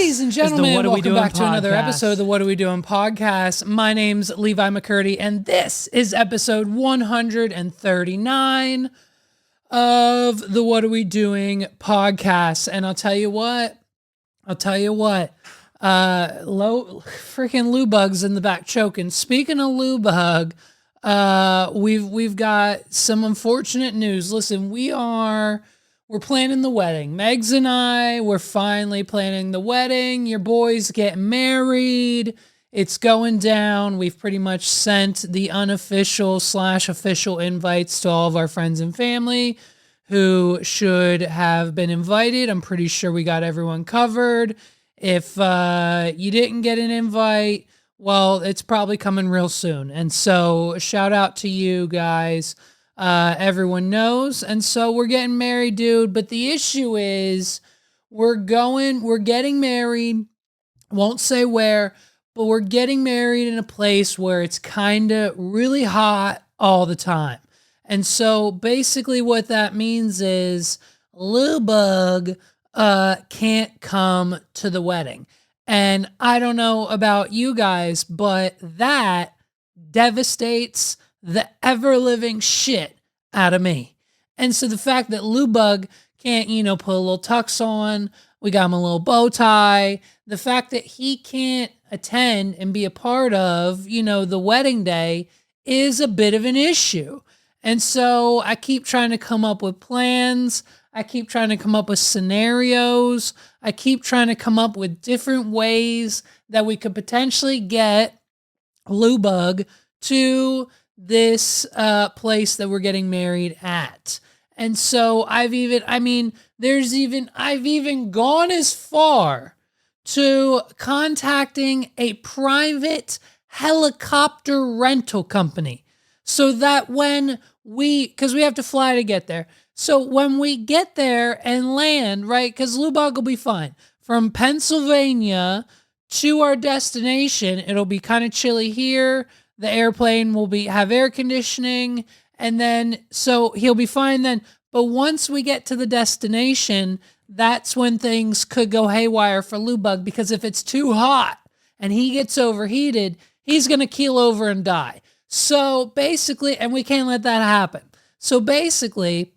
Ladies and gentlemen, welcome back to another podcast. episode of the What Are We Doing podcast. My name's Levi McCurdy, and this is episode 139 of the What Are We Doing podcast. And I'll tell you what, freaking Lou Bug's in the back choking. Speaking of Lou Bug, we've got some unfortunate news. Listen, we're planning the wedding. Megs and I, we're finally planning the wedding. Your boy's getting married. It's going down. We've pretty much sent the unofficial / official invites to all of our friends and family who should have been invited. I'm pretty sure we got everyone covered. If you didn't get an invite, well, it's probably coming real soon. And so shout out to you guys. Everyone knows. And so we're getting married, dude. But the issue is we're getting married. Won't say where, but we're getting married in a place where it's kind of really hot all the time. And so basically what that means is Lil Bug can't come to the wedding. And I don't know about you guys, but that devastates the ever-living shit out of me. And so the fact that Lou Bug can't, put a little tux on, we got him a little bow tie, the fact that he can't attend and be a part of, the wedding day is a bit of an issue. And so I keep trying to come up with plans. I keep trying to come up with scenarios. I keep trying to come up with different ways that we could potentially get Lou Bug to this place that we're getting married at. And so I've even gone as far to contacting a private helicopter rental company so that because we have to fly to get there. So when we get there and land, right, because Lou Bug will be fine. From Pennsylvania to our destination, it'll be kind of chilly here. The airplane will have air conditioning, and then, so he'll be fine then. But once we get to the destination, that's when things could go haywire for Lou Bug, because if it's too hot and he gets overheated, he's going to keel over and die. So basically, and we can't let that happen. So basically,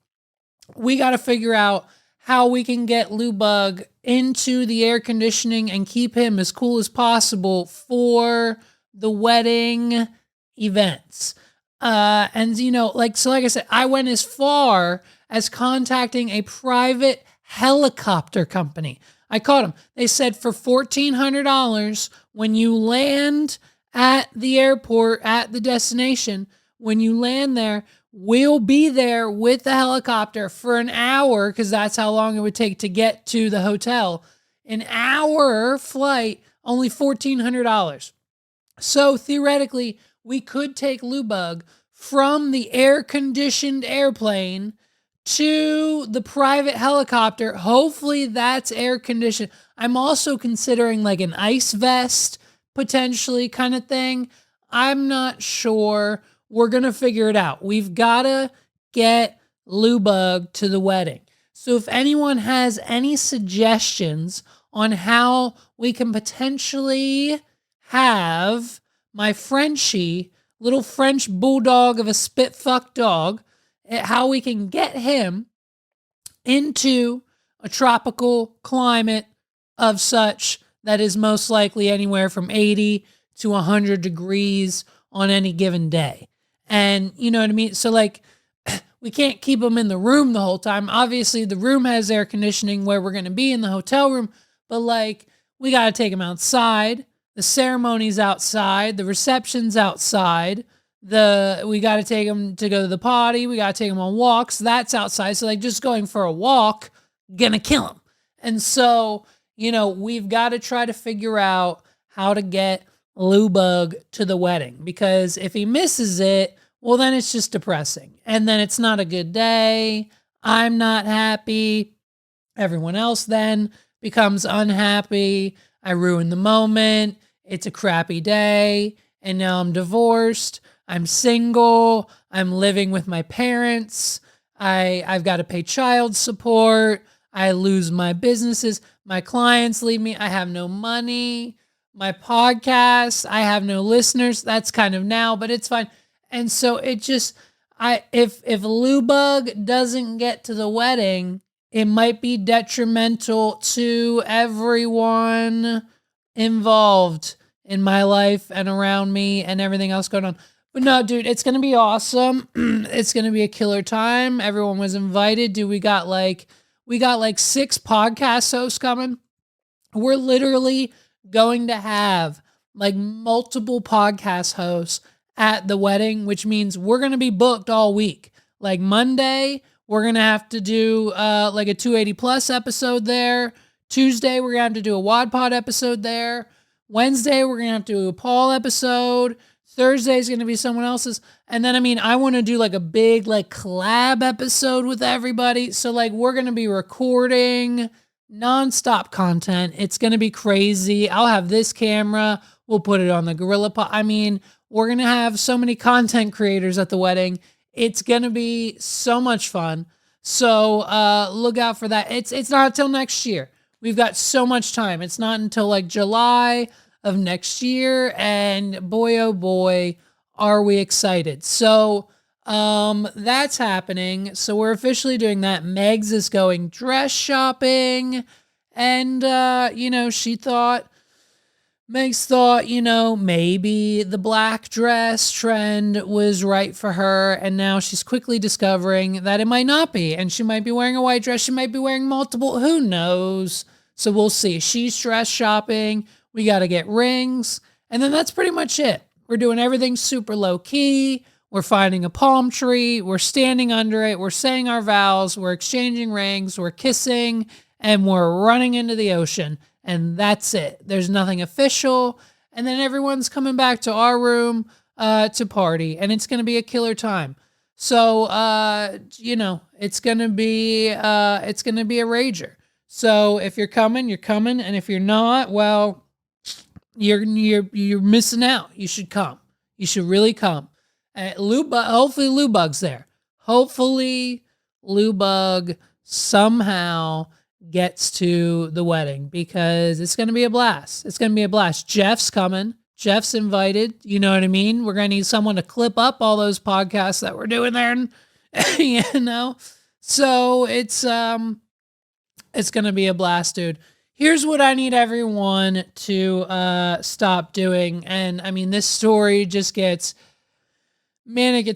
we got to figure out how we can get Lou Bug into the air conditioning and keep him as cool as possible for the wedding events. And like I said, I went as far as contacting a private helicopter company. I called them. They said for $1,400, when you land at the airport, at the destination, when you land there, we'll be there with the helicopter for an hour, because that's how long it would take to get to the hotel. An hour flight, only $1,400. So theoretically, we could take Lou Bug from the air-conditioned airplane to the private helicopter. Hopefully that's air-conditioned. I'm also considering like an ice vest, potentially, kind of thing. I'm not sure. We're going to figure it out. We've got to get Lou Bug to the wedding. So if anyone has any suggestions on how we can potentially have my Frenchie, little French bulldog of a spit-fuck dog, how we can get him into a tropical climate of such that is most likely anywhere from 80 to 100 degrees on any given day. And you know what I mean? So we can't keep him in the room the whole time. Obviously, the room has air conditioning where we're going to be in the hotel room, but we got to take him outside. The ceremony's outside. The reception's outside. We got to take him to go to the potty. We got to take him on walks. That's outside. So just going for a walk, gonna kill him. And so, we've got to try to figure out how to get Lou Bug to the wedding, because if he misses it, well, then it's just depressing. And then it's not a good day. I'm not happy. Everyone else then becomes unhappy. I ruin the moment. It's a crappy day. And now I'm divorced. I'm single. I'm living with my parents. I've got to pay child support. I lose my businesses. My clients leave me. I have no money. My podcast, I have no listeners. That's kind of now, but it's fine. And so it just, if Lou Bug doesn't get to the wedding, it might be detrimental to everyone involved in my life and around me and everything else going on. But no, dude, it's going to be awesome. It's going to be a killer time. Everyone was invited. Dude, we got like 6 podcast hosts coming. We're literally going to have like multiple podcast hosts at the wedding, which means we're going to be booked all week. Like Monday, we're going to have to do like a 280 plus episode there. Tuesday, we're going to have to do a Wad Pod episode there. Wednesday, we're going to have to do a Paul episode. Thursday is going to be someone else's. And then, I mean, I want to do like a big like collab episode with everybody. So like we're going to be recording nonstop content. It's going to be crazy. I'll have this camera. We'll put it on the Gorilla Pod. I mean, we're going to have so many content creators at the wedding. It's going to be so much fun. So look out for that. It's not until next year. We've got so much time. It's not until like July of next year. And boy, oh boy, are we excited. So that's happening. So we're officially doing that. Megs is going dress shopping. And, Megs thought, maybe the black dress trend was right for her. And now she's quickly discovering that it might not be. And she might be wearing a white dress. She might be wearing multiple. Who knows? So we'll see. She's dress shopping. We got to get rings. And then that's pretty much it. We're doing everything super low key. We're finding a palm tree. We're standing under it. We're saying our vows. We're exchanging rings. We're kissing. And we're running into the ocean. And that's it. There's nothing official. And then everyone's coming back to our room to party. And it's going to be a killer time. So, it's going to be a rager. So if you're coming, you're coming. And if you're not, well, you're missing out. You should come. You should really come. Hopefully Lou Bug's there. Hopefully Lou Bug somehow gets to the wedding because it's going to be a blast. It's going to be a blast. Jeff's coming. Jeff's invited. You know what I mean? We're going to need someone to clip up all those podcasts that we're doing there. And, so it's going to be a blast, dude. Here's what I need everyone to stop doing. And I mean, this story just gets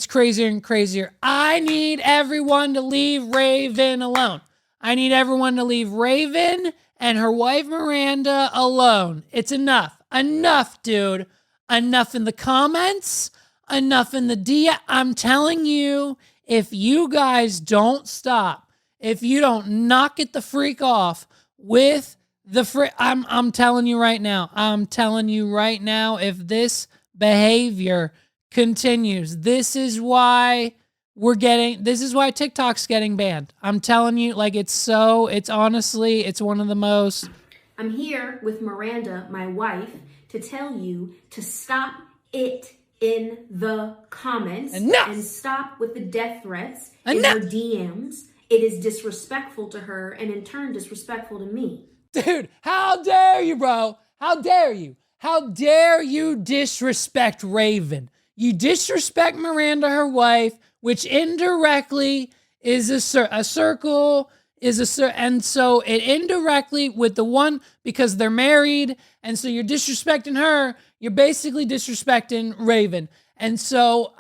crazier and crazier. I need everyone to leave Raven alone. I need everyone to leave Raven and her wife Miranda alone. It's enough. Enough, dude. Enough in the comments. Enough in the DM. I'm telling you, if you guys don't stop, if you don't knock it the freak off with the I'm telling you right now. I'm telling you right now, if this behavior continues, this is why TikTok's getting banned. I'm telling you, like it's honestly, it's one of the most. I'm here with Miranda, my wife, to tell you to stop it in the comments. Enough! And stop with the death threats Enough! in her DMs. It is disrespectful to her and in turn disrespectful to me. Dude, how dare you, bro? How dare you? How dare you disrespect Raven? You disrespect Miranda, her wife, which indirectly is a circle, and so it indirectly with the one, because they're married, and so you're disrespecting her, you're basically disrespecting Raven. And so,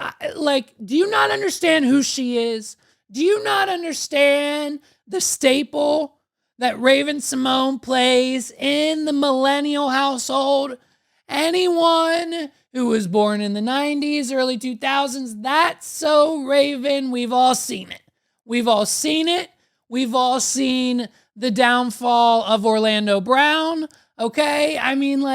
do you not understand who she is? Do you not understand the staple that Raven Simone plays in the millennial household? Anyone who was born in the 90s, early 2000s, that's so Raven. We've all seen it. We've all seen it. We've all seen the downfall of Orlando Brown, okay? I mean,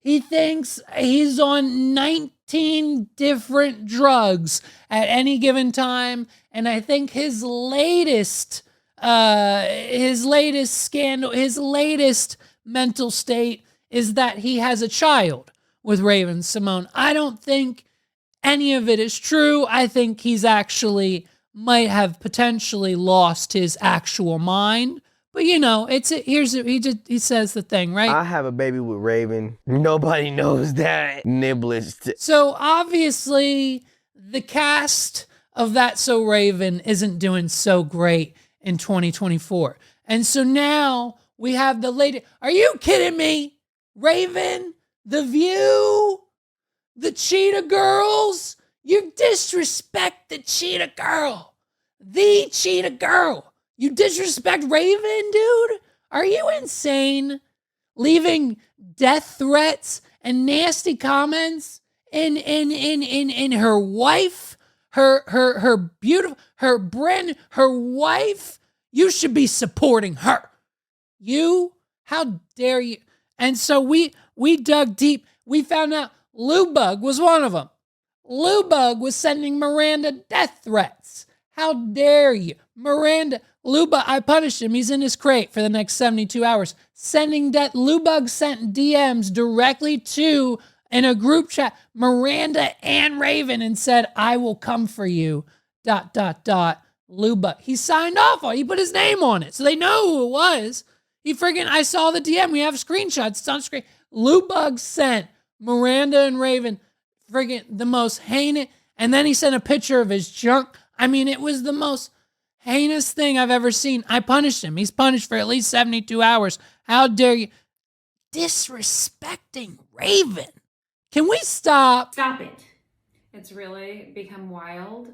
he thinks he's on 19 different drugs at any given time, and I think his latest scandal, his latest mental state is that he has a child with Raven Simone. I don't think any of it is true. I think he's actually might have potentially lost his actual mind, But he says the thing, right? I have a baby with Raven. Nobody knows that. Niblets. So obviously the cast of That's So Raven isn't doing so great in 2024. And so now we have the lady. Are you kidding me? Raven, The View, the Cheetah Girls. You disrespect the Cheetah Girl. The Cheetah Girl. You disrespect Raven, dude? Are you insane? Leaving death threats and nasty comments in her wife, her beautiful, her wife. You should be supporting her. How dare you? And so we dug deep. We found out Lou Bug was one of them. Lou Bug was sending Miranda death threats. How dare you? Lou Bug, I punished him. He's in his crate for the next 72 hours. Lou Bug sent DMs directly to, in a group chat, Miranda and Raven and said, I will come for you, ... Lou Bug. He signed off on it. He put his name on it. So they know who it was. I saw the DM. We have screenshots. It's on screen. Lou Bug sent Miranda and Raven the most heinous. And then he sent a picture of his junk. I mean, it was the most heinous thing I've ever seen. I punished him. He's punished for at least 72 hours. How dare you? Disrespecting Raven. Can we stop? Stop it. It's really become wild.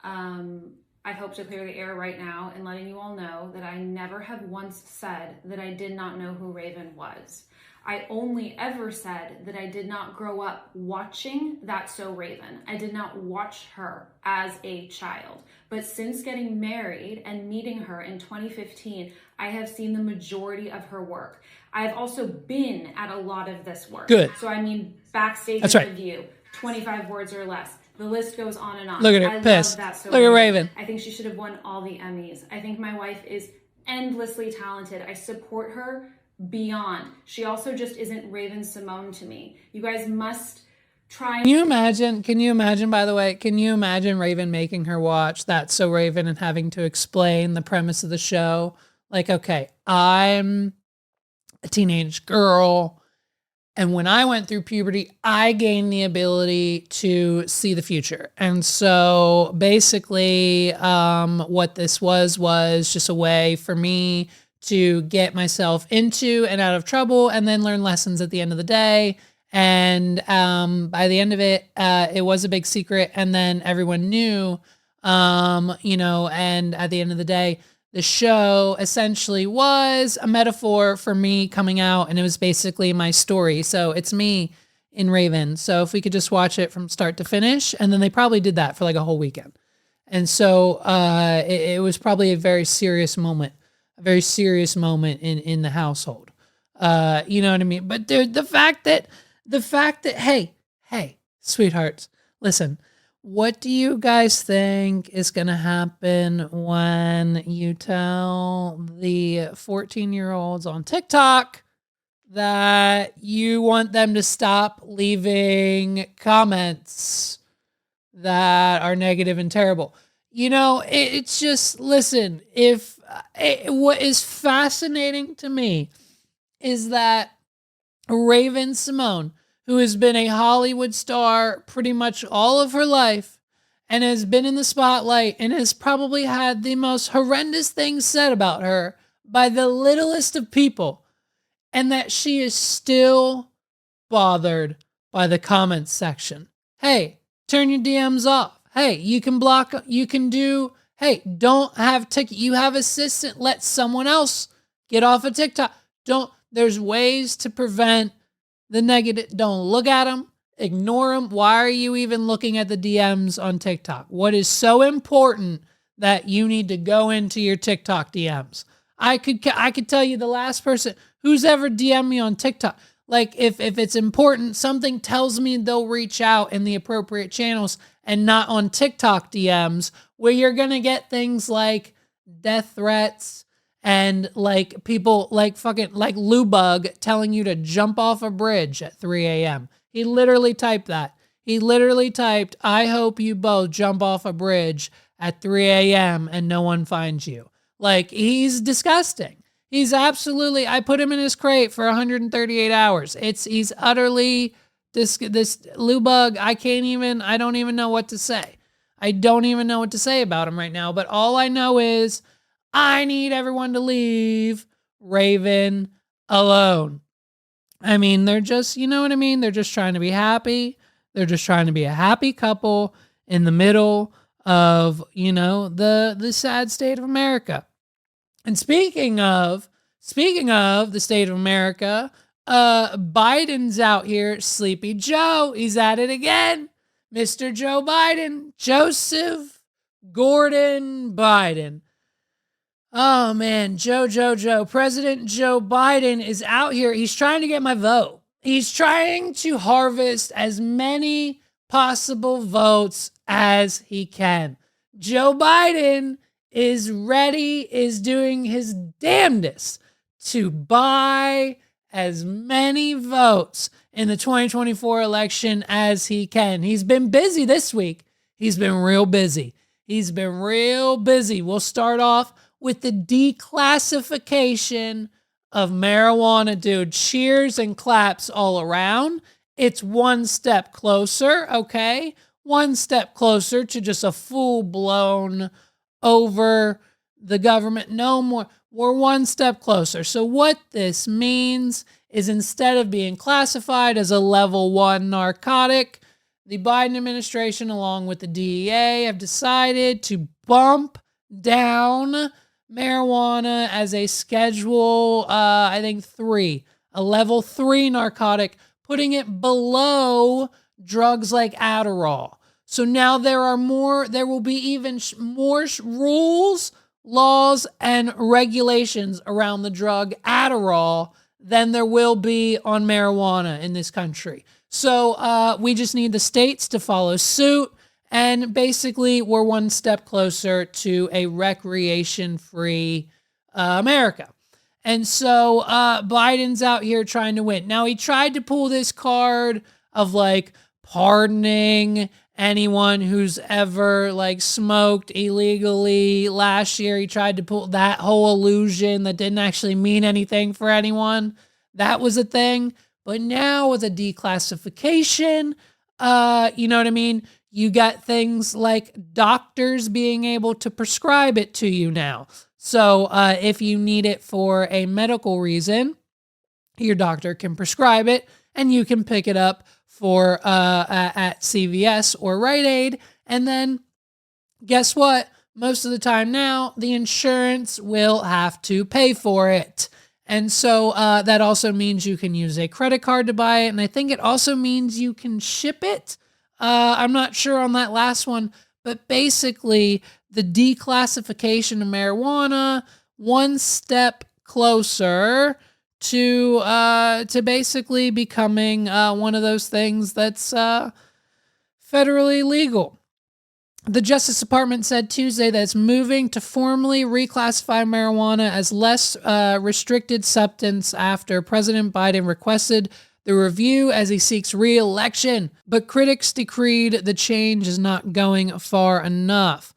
I hope to clear the air right now and letting you all know that I never have once said that I did not know who Raven was. I only ever said that I did not grow up watching That's So Raven. I did not watch her as a child. But since getting married and meeting her in 2015, I have seen the majority of her work. I've also been at a lot of this work. Good. So I mean, backstage That's right. review, 25 words or less. The list goes on and on. Look at her, pissed. Look at Raven. I think she should have won all the Emmys. I think my wife is endlessly talented. I support her beyond. She also just isn't Raven Simone to me. You guys must try. Can you imagine, by the way, can you imagine Raven making her watch That's So Raven and having to explain the premise of the show? Like, okay, I'm a teenage girl, and when I went through puberty, I gained the ability to see the future. And so basically, what this was just a way for me to get myself into and out of trouble and then learn lessons at the end of the day. And by the end of it, it was a big secret. And then everyone knew, and at the end of the day, the show essentially was a metaphor for me coming out, and it was basically my story. So it's me in Raven. So if we could just watch it from start to finish, and then they probably did that for like a whole weekend. And so it was probably a very serious moment in the household. You know what I mean? But dude, the fact that, hey, sweethearts, listen, what do you guys think is going to happen when you tell the 14-year-olds on TikTok that you want them to stop leaving comments that are negative and terrible? It's just, listen, what is fascinating to me is that Raven Simone, who has been a Hollywood star pretty much all of her life and has been in the spotlight and has probably had the most horrendous things said about her by the littlest of people, and that she is still bothered by the comments section. Hey, turn your DMs off. Hey, you can block, don't have TikTok. You have assistant. Let someone else get off of TikTok. There's ways to prevent the negative. Don't look at them. Ignore them. Why are you even looking at the DMs on TikTok? What is so important that you need to go into your TikTok DMs? I could tell you the last person who's ever DM'd me on TikTok. Like, if it's important, something tells me they'll reach out in the appropriate channels and not on TikTok DMs, where you're going to get things like death threats and like people like Lou Bug telling you to jump off a bridge at 3 a.m. He literally typed that. He literally typed, I hope you both jump off a bridge at 3 a.m. and no one finds you. Like, he's disgusting. He's absolutely, I put him in his crate for 138 hours. He's utterly, this Lou Bug, I don't even know what to say. I don't even know what to say about him right now, but all I know is I need everyone to leave Raven alone. I mean, they're just, you know what I mean? They're just trying to be happy. They're just trying to be a happy couple in the middle of, the sad state of America. And speaking of the state of America, Biden's out here, Sleepy Joe. He's at it again. Mr. Joe Biden, Joseph Gordon Biden. Oh man, Joe. President Joe Biden is out here. He's trying to get my vote. He's trying to harvest as many possible votes as he can. Joe Biden is doing his damnedest to buy as many votes in the 2024 election as he can. He's been busy this week. He's been real busy. We'll start off with the declassification of marijuana, dude. Cheers and claps all around. It's one step closer, okay? One step closer to just a full-blown over the government. No more. We're one step closer. So what this means is instead of being classified as a level 1 narcotic, the Biden administration, along with the DEA, have decided to bump down marijuana as a schedule, I think 3, a level 3 narcotic, putting it below drugs like Adderall. So now there will be even more rules, laws, and regulations around the drug Adderall than there will be on marijuana in this country. So we just need the states to follow suit, and basically we're one step closer to a recreation-free America. And so Biden's out here trying to win. Now, he tried to pull this card of like pardoning anyone who's ever like smoked illegally. Last year, he tried to pull that whole illusion that didn't actually mean anything for anyone. That was a thing. But now with a declassification, you know what I mean? You got things like doctors being able to prescribe it to you now. So if you need it for a medical reason, your doctor can prescribe it and you can pick it up for at CVS or Rite Aid. And then guess what? Most of the time now, the insurance will have to pay for it. And so that also means you can use a credit card to buy it. And I think it also means you can ship it. I'm not sure on that last one, but basically the declassification of marijuana, one step closer to basically becoming one of those things that's federally legal. The Justice Department said Tuesday that it's moving to formally reclassify marijuana as less restricted substance after President Biden requested the review as he seeks re-election. But critics decreed the change is not going far enough.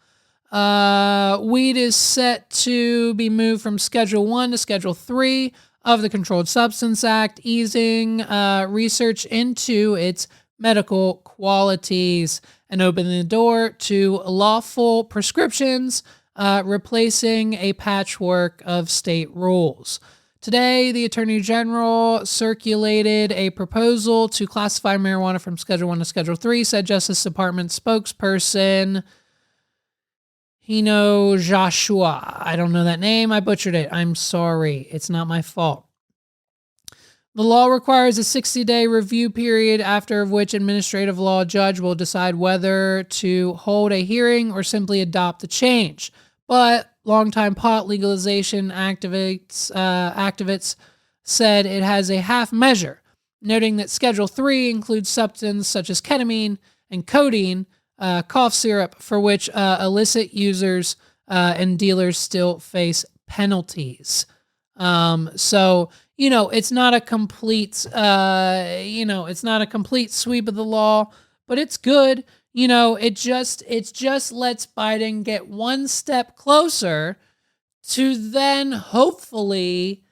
Weed is set to be moved from Schedule 1 to Schedule 3 of the Controlled Substance Act, easing research into its medical qualities and opening the door to lawful prescriptions, replacing a patchwork of state rules. Today, the Attorney General circulated a proposal to classify marijuana from Schedule 1 to Schedule 3, said Justice Department spokesperson Hino Joshua. I don't know that name. I butchered it. I'm sorry. It's not my fault. The law requires a 60-day review period, after which administrative law judge will decide whether to hold a hearing or simply adopt the change. But longtime pot legalization activists said it has a half measure, noting that Schedule 3 includes substances such as ketamine and codeine, cough syrup, for which illicit users and dealers still face penalties. So, it's not a complete, it's not a complete sweep of the law, but it's good. It just lets Biden get one step closer to then hopefully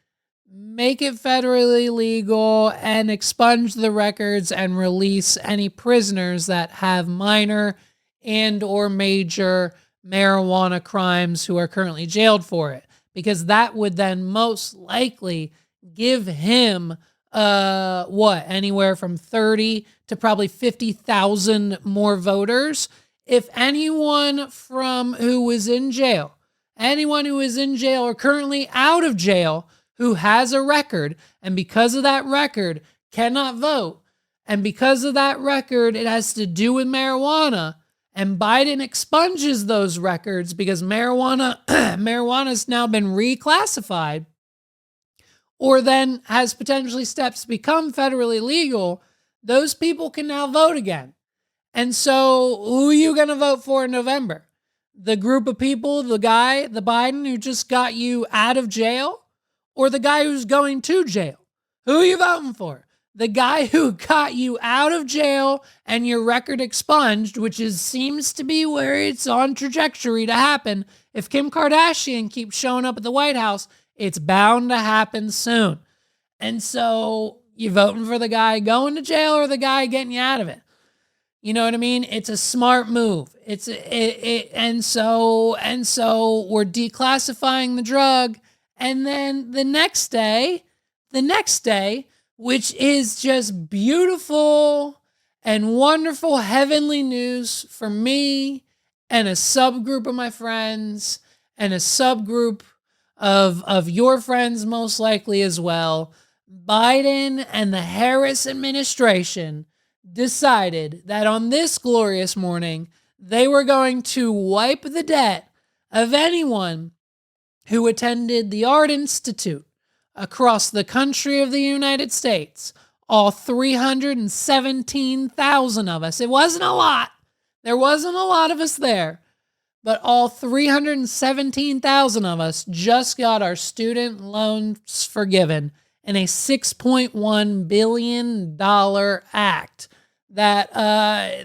make it federally legal and expunge the records and release any prisoners that have minor and or major marijuana crimes who are currently jailed for it, because that would then most likely give him anywhere from 30 to probably 50,000 more voters. If anyone from who was in jail, anyone who is in jail or currently out of jail who has a record, and because of that record cannot vote, and because of that record it has to do with marijuana, and Biden expunges those records because marijuana has now been reclassified, or then has potentially steps to become federally legal, those people can now vote again. And so who are you going to vote for in November? The group of people, the Biden who just got you out of jail, or the guy who's going to jail? Who are you voting for? The guy who got you out of jail and your record expunged, which seems to be where it's on trajectory to happen. If Kim Kardashian keeps showing up at the White House, it's bound to happen soon. And so you voting for the guy going to jail or the guy getting you out of it? You know what I mean? It's a smart move. And so we're declassifying the drug. And then the next day, which is just beautiful and wonderful heavenly news for me and a subgroup of my friends and a subgroup of your friends most likely as well, Biden and the Harris administration decided that on this glorious morning, they were going to wipe the debt of anyone who attended the Art Institute across the country of the United States, all 317,000 of us. It wasn't a lot. There wasn't a lot of us there, but all 317,000 of us just got our student loans forgiven in a $6.1 billion act that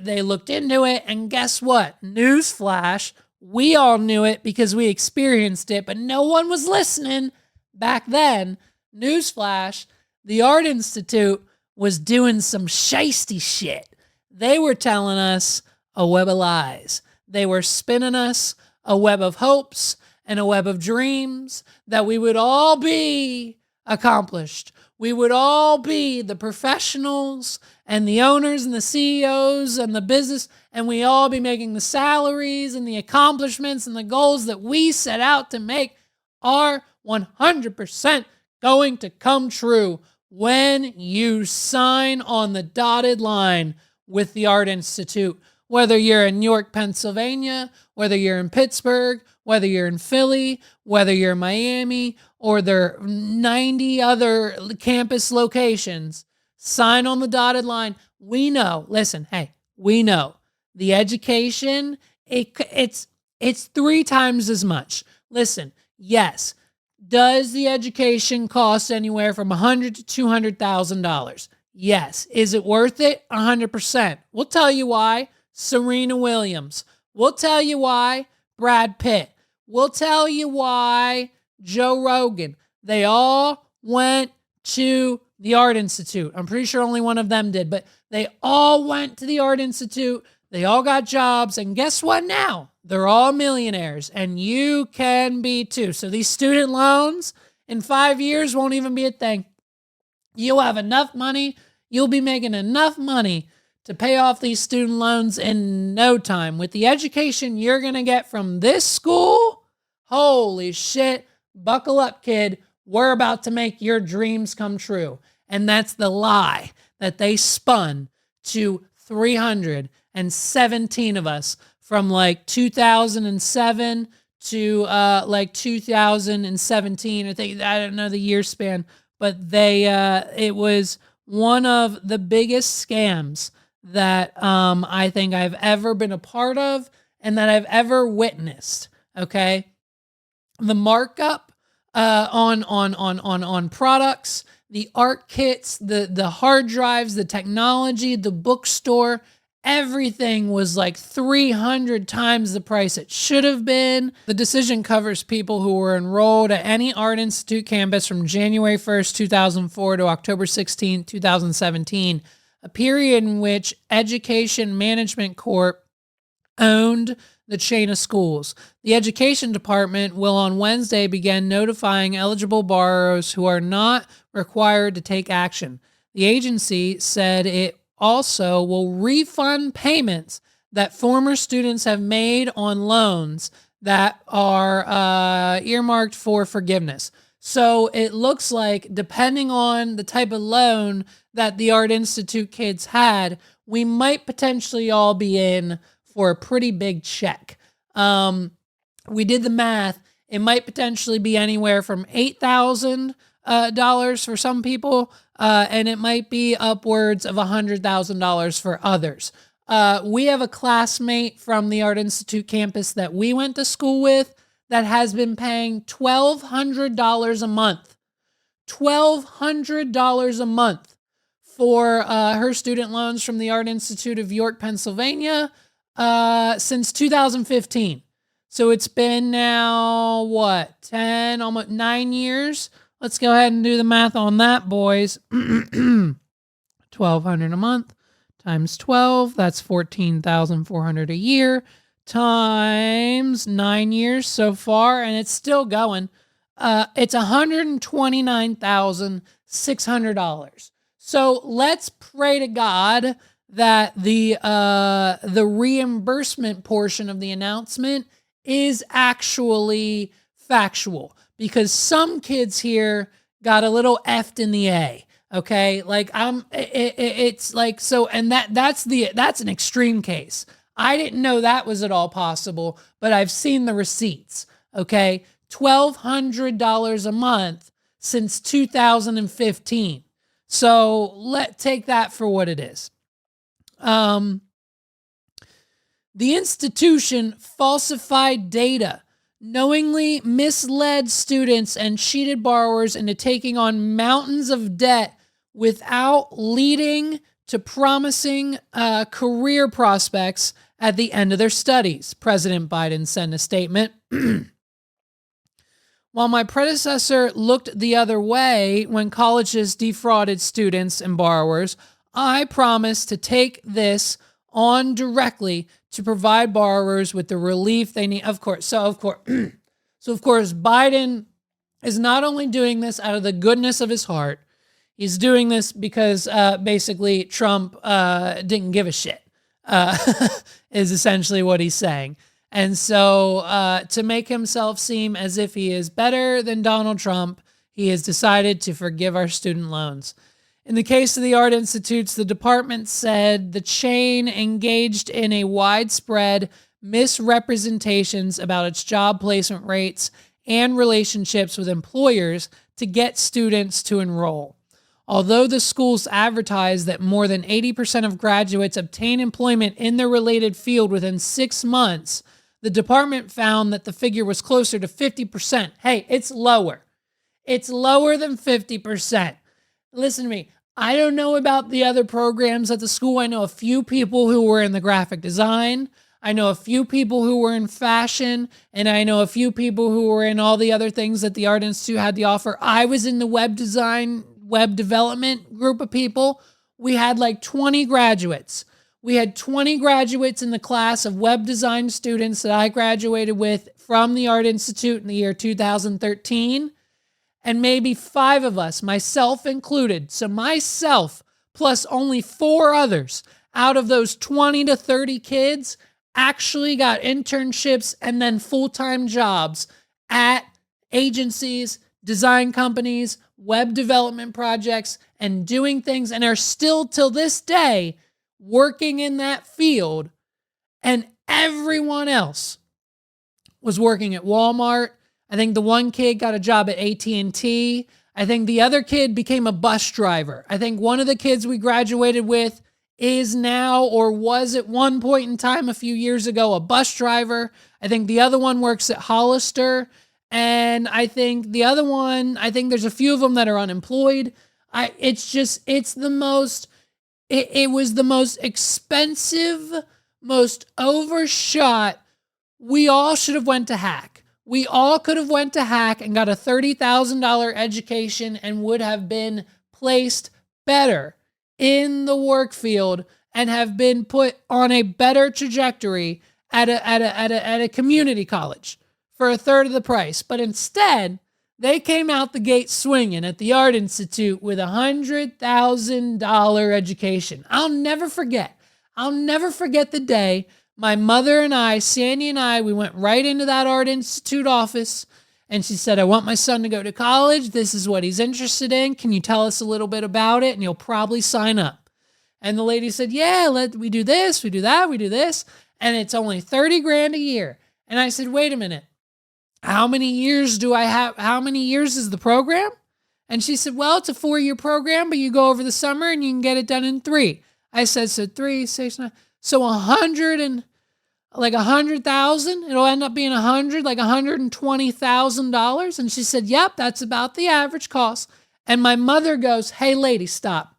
they looked into it. And guess what? Newsflash, we all knew it because we experienced it, but no one was listening back then. Newsflash, the Art Institute was doing some shisty shit. They were telling us a web of lies. They were spinning us a web of hopes and a web of dreams that we would all be accomplished. We would all be the professionals and the owners and the CEOs and the business, and we all be making the salaries and the accomplishments and the goals that we set out to make are 100% going to come true when you sign on the dotted line with the Art Institute. Whether you're in York, Pennsylvania, whether you're in Pittsburgh, whether you're in Philly, whether you're in Miami, or there are 90 other campus locations, sign on the dotted line. We know, listen, hey, we know the education, it's 3 times as much. Listen, yes, does the education cost anywhere from $100,000 to $200,000? Yes. Is it worth it? 100%. We'll tell you why. Serena Williams. We'll tell you why. Brad Pitt. We'll tell you why. Joe Rogan. They all went to the Art Institute. I'm pretty sure only one of them did, but they all went to the Art Institute. They all got jobs, and guess what now? They're all millionaires, and you can be too. So these student loans in 5 years won't even be a thing. You'll have enough money. You'll be making enough money to pay off these student loans in no time. With the education you're going to get from this school, holy shit, buckle up, kid. We're about to make your dreams come true. And that's the lie that they spun to 317 of us from like 2007 to like 2017. I don't know the year span, but it was one of the biggest scams that I think I've ever been a part of and that I've ever witnessed. Okay, the markup on products, the art kits, the hard drives, the technology, the bookstore, Everything was like 300 times the price it should have been. The decision covers people who were enrolled at any Art Institute campus from January 1st, 2004 to October 16th, 2017, a period in which Education Management Corp owned the chain of schools. The Education Department will on Wednesday begin notifying eligible borrowers who are not required to take action. The agency said it also will refund payments that former students have made on loans that are earmarked for forgiveness. So it looks like, depending on the type of loan that the Art Institute kids had, we might potentially all be in for a pretty big check. We did the math. It might potentially be anywhere from $8,000 for some people, and it might be upwards of $100,000 for others. We have a classmate from the Art Institute campus that we went to school with that has been paying $1,200 a month. $1,200 a month for her student loans from the Art Institute of York, Pennsylvania, since 2015. So it's been now, 10, almost 9 years? Let's go ahead and do the math on that, boys. $1,200 a month times 12, that's $14,400 a year, times 9 years so far, and it's still going. It's $129,600. So let's pray to God that the reimbursement portion of the announcement is actually factual, because some kids here got a little effed in the A. Okay, like it's like, so, and that's an extreme case. I didn't know that was at all possible, but I've seen the receipts. Okay, $1,200 a month since 2015. So take that for what it is. The institution falsified data, knowingly misled students and cheated borrowers into taking on mountains of debt without leading to promising career prospects at the end of their studies, President Biden said in a statement. While my predecessor looked the other way when colleges defrauded students and borrowers, I promised to take this on directly to provide borrowers with the relief they need. Of course, Biden is not only doing this out of the goodness of his heart, he's doing this because basically Trump didn't give a shit, is essentially what he's saying. And so to make himself seem as if he is better than Donald Trump, he has decided to forgive our student loans. In the case of the Art Institutes, the department said the chain engaged in a widespread misrepresentations about its job placement rates and relationships with employers to get students to enroll. Although the schools advertised that more than 80% of graduates obtain employment in their related field within 6 months, the department found that the figure was closer to 50%. Hey, it's lower. It's lower than 50%. Listen to me. I don't know about the other programs at the school. I know a few people who were in the graphic design. I know a few people who were in fashion. And I know a few people who were in all the other things that the Art Institute had to offer. I was in the web design, web development group of people. We had like 20 graduates. We had 20 graduates in the class of web design students that I graduated with from the Art Institute in the year 2013. And maybe 5 of us, myself included, so myself plus only 4 others out of those 20 to 30 kids actually got internships and then full-time jobs at agencies, design companies, web development projects, and doing things, and are still till this day working in that field. And everyone else was working at Walmart. I think the one kid got a job at AT&T. I think the other kid became a bus driver. I think one of the kids we graduated with is now, or was at one point in time a few years ago, a bus driver. I think the other one works at Hollister. And I think the other one, I think there's a few of them that are unemployed. It's It was the most expensive, most overshot. We all should have went to Hack. We all could have went to Hack and got a $30,000 education and would have been placed better in the work field and have been put on a better trajectory at a community college for a third of the price. But instead, they came out the gate swinging at the Art Institute with a $100,000 education. I'll never forget the day my mother and I, Sandy and I, we went right into that Art Institute office, and she said, I want my son to go to college. This is what he's interested in. Can you tell us a little bit about it? And he'll probably sign up. And the lady said, yeah, we do this, we do that, we do this. And it's only $30,000 a year. And I said, wait a minute. How many years do I have? How many years is the program? And she said, well, it's a 4-year program, but you go over the summer and you can get it done in 3. I said, so 3, 6, 9. So 100,000, it'll end up being $120,000. And she said, yep, that's about the average cost. And my mother goes, hey, lady, stop.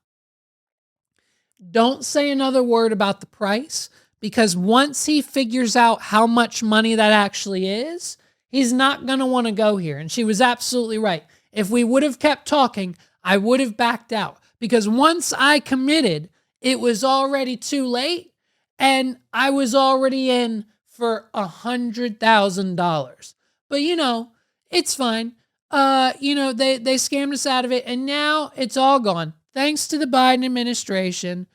Don't say another word about the price, because once he figures out how much money that actually is, he's not going to want to go here. And she was absolutely right. If we would have kept talking, I would have backed out, because once I committed, it was already too late. And I was already in for $100,000. But, it's fine. They scammed us out of it, and now it's all gone. Thanks to the Biden administration.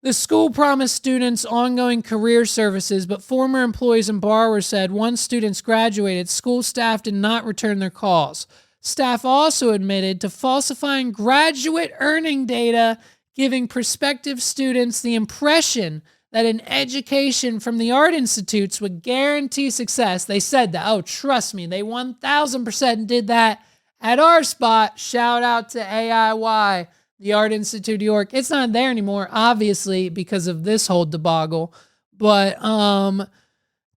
The school promised students ongoing career services, but former employees and borrowers said once students graduated, school staff did not return their calls. Staff also admitted to falsifying graduate earning data, giving prospective students the impression that an education from the Art Institutes would guarantee success. They said that. Oh, trust me, they 1,000% did that at our spot. Shout out to AIY, the Art Institute of York. It's not there anymore, obviously, because of this whole debacle. But,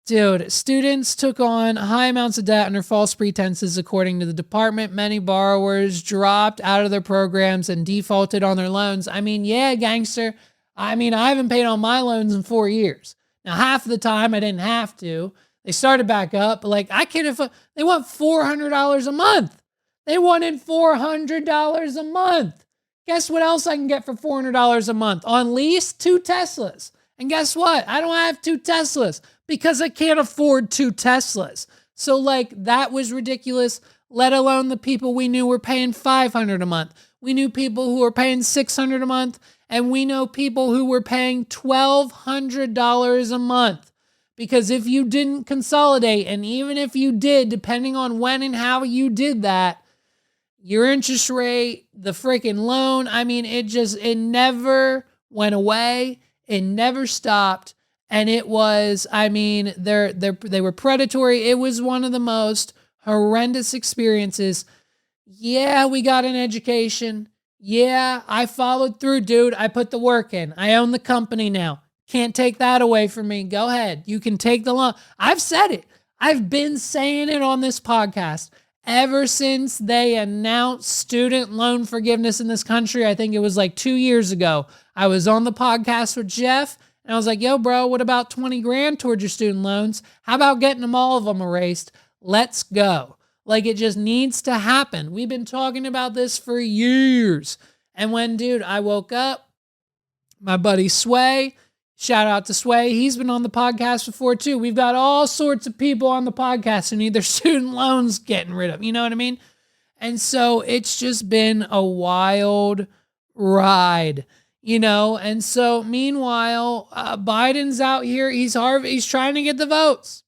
dude, students took on high amounts of debt under false pretenses, according to the department. Many borrowers dropped out of their programs and defaulted on their loans. I mean, yeah, gangster. I haven't paid on my loans in 4 years. Now, half of the time I didn't have to. They started back up, but I can't afford. They want $400 a month. They wanted $400 a month. Guess what else I can get for $400 a month? On lease, 2 Teslas. And guess what? I don't have 2 Teslas because I can't afford 2 Teslas. So that was ridiculous, let alone the people we knew were paying $500 a month. We knew people who were paying $600 a month. And we know people who were paying $1,200 a month, because if you didn't consolidate, and even if you did, depending on when and how you did that, your interest rate, the freaking loan, it never went away. It never stopped. And it was, they were predatory. It was one of the most horrendous experiences. Yeah, we got an education. Yeah, I followed through, dude. I put the work in. I own the company now. Can't take that away from me. Go ahead. You can take the loan. I've said it. I've been saying it on this podcast ever since they announced student loan forgiveness in this country. I think it was 2 years ago. I was on the podcast with Jeff, and I was like, yo, bro, what about $20,000 towards your student loans? How about getting them, all of them erased? Let's go. It just needs to happen. We've been talking about this for years. And when, dude, I woke up, my buddy Sway, shout out to Sway, he's been on the podcast before too. We've got all sorts of people on the podcast who need their student loans getting rid of, you know what I mean? And so it's just been a wild ride, And so meanwhile, Biden's out here. He's trying to get the votes.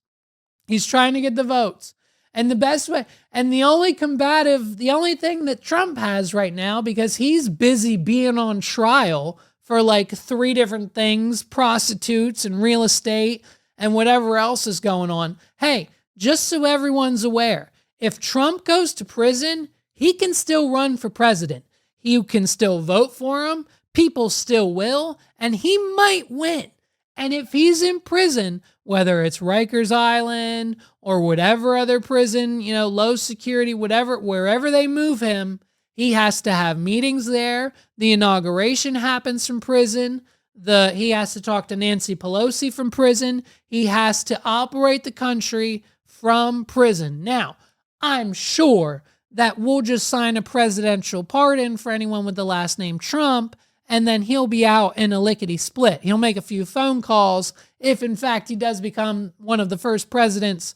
And the best way, and the only thing that Trump has right now, because he's busy being on trial for 3 different things, prostitutes and real estate and whatever else is going on. Hey, just so everyone's aware, if Trump goes to prison, he can still run for president. You can still vote for him. People still will, and he might win. And if he's in prison, whether it's Rikers Island or whatever other prison, low security, whatever, wherever they move him, He has to have meetings there. The inauguration happens from prison. He has to talk to Nancy Pelosi from prison. He has to operate the country from prison. Now, I'm sure that we'll just sign a presidential pardon for anyone with the last name Trump, and then he'll be out in a lickety split. He'll make a few phone calls if, in fact, he does become one of the first presidents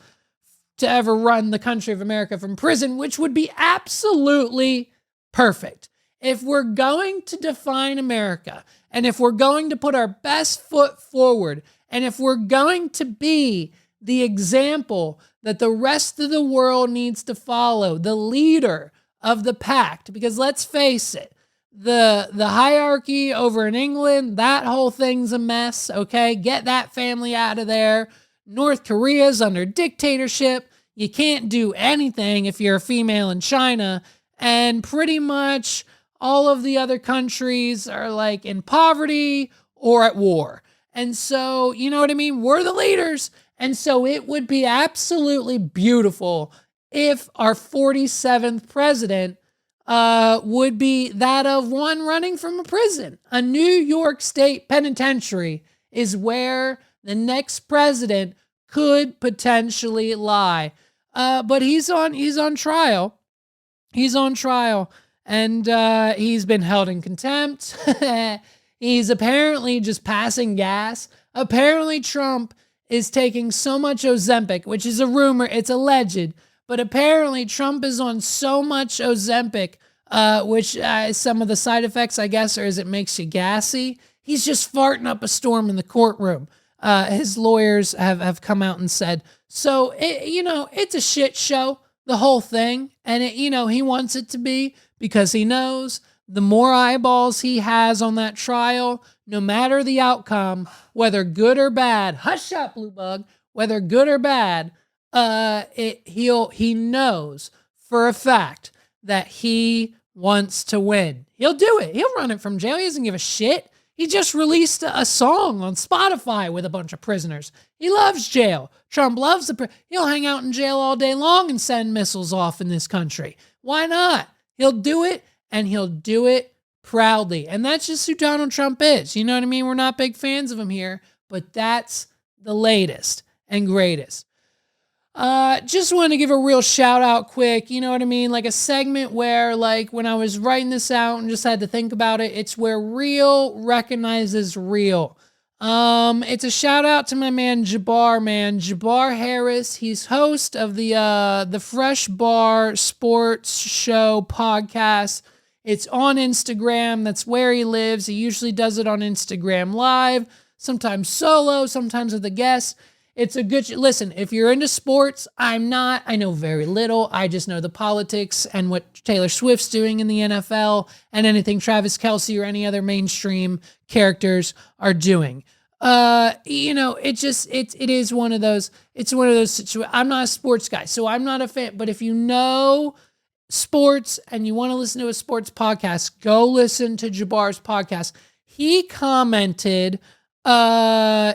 to ever run the country of America from prison, which would be absolutely perfect. If we're going to define America, and if we're going to put our best foot forward, and if we're going to be the example that the rest of the world needs to follow, the leader of the pack, because let's face it, the hierarchy over in England, that whole thing's a mess, okay? Get that family out of there. North Korea's under dictatorship. You can't do anything if you're a female in China. And pretty much all of the other countries are like in poverty or at war. And so, you know what I mean? We're the leaders. And so it would be absolutely beautiful if our 47th president would be that of one running from a prison. A New York State penitentiary is where the next president could potentially lie. But he's on trial. He's on trial, and he's been held in contempt. He's apparently just passing gas. Apparently Trump is taking so much Ozempic, which is a rumor, it's alleged, but apparently Trump is on so much Ozempic, which some of the side effects, I guess, are it makes you gassy. He's just farting up a storm in the courtroom. His lawyers have come out and said, so, it's a shit show, the whole thing. And, he wants it to be because he knows the more eyeballs he has on that trial, no matter the outcome, whether good or bad, hush up, Blue Bug, whether good or bad, he knows for a fact that he wants to win. He'll do it. He'll run it from jail. He doesn't give a shit. He just released a song on Spotify with a bunch of prisoners. He loves jail. Trump loves he'll hang out in jail all day long and send missiles off in this country. Why not? He'll do it, and he'll do it proudly. And that's just who Donald Trump is. You know what I mean? We're not big fans of him here, but that's the latest and greatest. Just want to give a real shout out quick, you know what I mean? Like a segment where, like, when I was writing this out and just had to think about it, it's where real recognizes real. It's a shout out to my man Jabbar Harris. He's host of the Fresh Bar Sports Show podcast. It's on Instagram. That's where he lives. He usually does it on Instagram Live, sometimes solo, sometimes with a guest. It's a good, listen, if you're into sports, I'm not, I know very little. I just know the politics and what Taylor Swift's doing in the NFL and anything Travis Kelce or any other mainstream characters are doing. It is one of those, it's one of those situations. I'm not a sports guy, so I'm not a fan, but if you know sports and you want to listen to a sports podcast, go listen to Jabbar's podcast. He commented on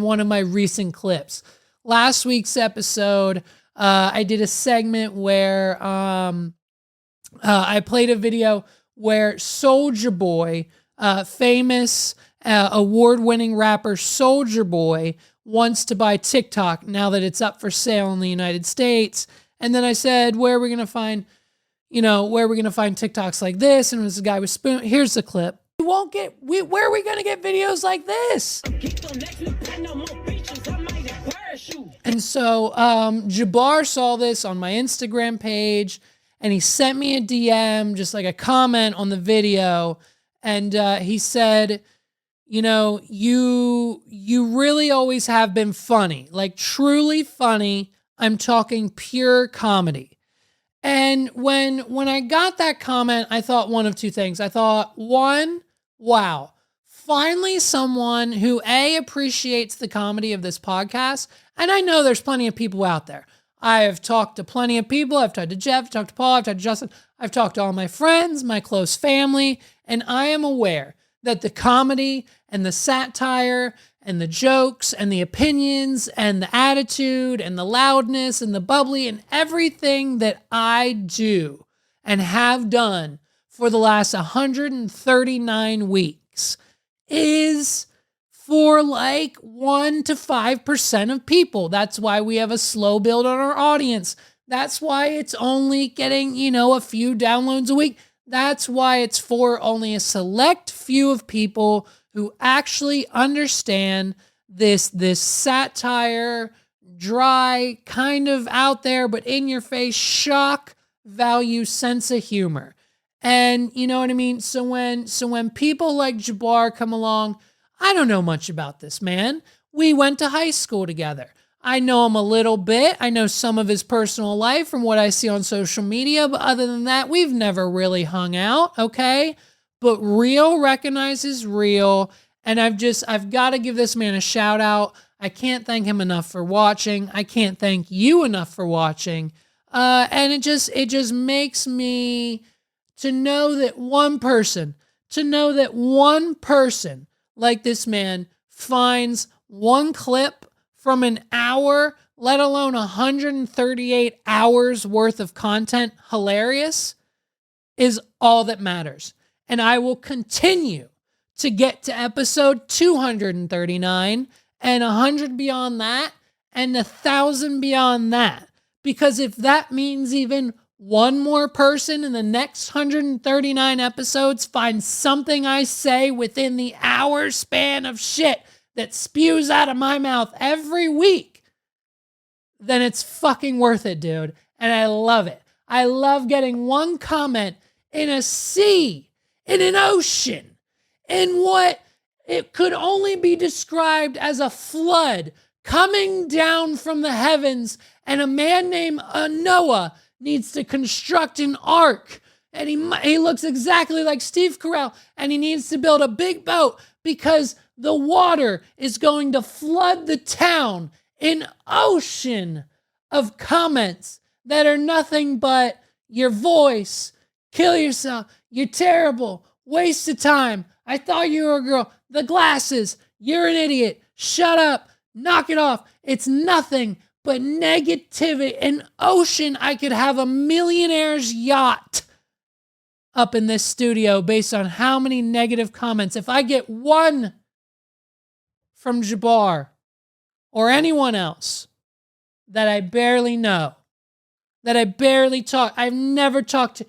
one of my recent clips. Last week's episode, I did a segment where I played a video where Soulja Boy, famous award-winning rapper Soulja Boy, wants to buy TikTok now that it's up for sale in the United States. And then I said, where are we going to find TikToks like this? And it was a guy with spoon. Here's the clip. Where are we going to get videos like this? And so Jabbar saw this on my Instagram page, and he sent me a DM, just like a comment on the video. And he said, you really always have been funny, like truly funny. I'm talking pure comedy. And when I got that comment, I thought one of two things. I thought, one, wow, finally someone who appreciates the comedy of this podcast. And I know there's plenty of people out there. I have talked to plenty of people. I've talked to Jeff, I've talked to Paul, I've talked to Justin. I've talked to all my friends, my close family, and I am aware that the comedy and the satire and the jokes and the opinions and the attitude and the loudness and the bubbly and everything that I do and have done for the last 139 weeks is for like 1 to 5% of people. That's why we have a slow build on our audience. That's why it's only getting, a few downloads a week. That's why it's for only a select few of people who actually understand this satire, dry, kind of out there, but in your face, shock value sense of humor. And you know what I mean? So when people like Jabbar come along, I don't know much about this man. We went to high school together. I know him a little bit. I know some of his personal life from what I see on social media, but other than that, we've never really hung out, okay? But real recognizes real, and I've got to give this man a shout out. I can't thank him enough for watching. I can't thank you enough for watching. And it just makes me to know that one person like this man finds one clip from an hour, let alone 138 hours worth of content hilarious, is all that matters. And I will continue to get to episode 239 and 100 beyond that and 1,000 beyond that. Because if that means even one more person in the next 139 episodes finds something I say within the hour span of shit that spews out of my mouth every week, then it's fucking worth it, dude. And I love it. I love getting one comment in a sea, in an ocean, in what it could only be described as a flood coming down from the heavens, and a man named Noah needs to construct an ark, and he looks exactly like Steve Carell, and he needs to build a big boat because the water is going to flood the town. An ocean of comments that are nothing but your voice, kill yourself, you're terrible, waste of time, I thought you were a girl, the glasses, you're an idiot, shut up, knock it off. It's nothing but negativity. An ocean. I could have a millionaire's yacht up in this studio based on how many negative comments. If I get one from Jabbar or anyone else that I barely know, that I barely talk, I've never talked to,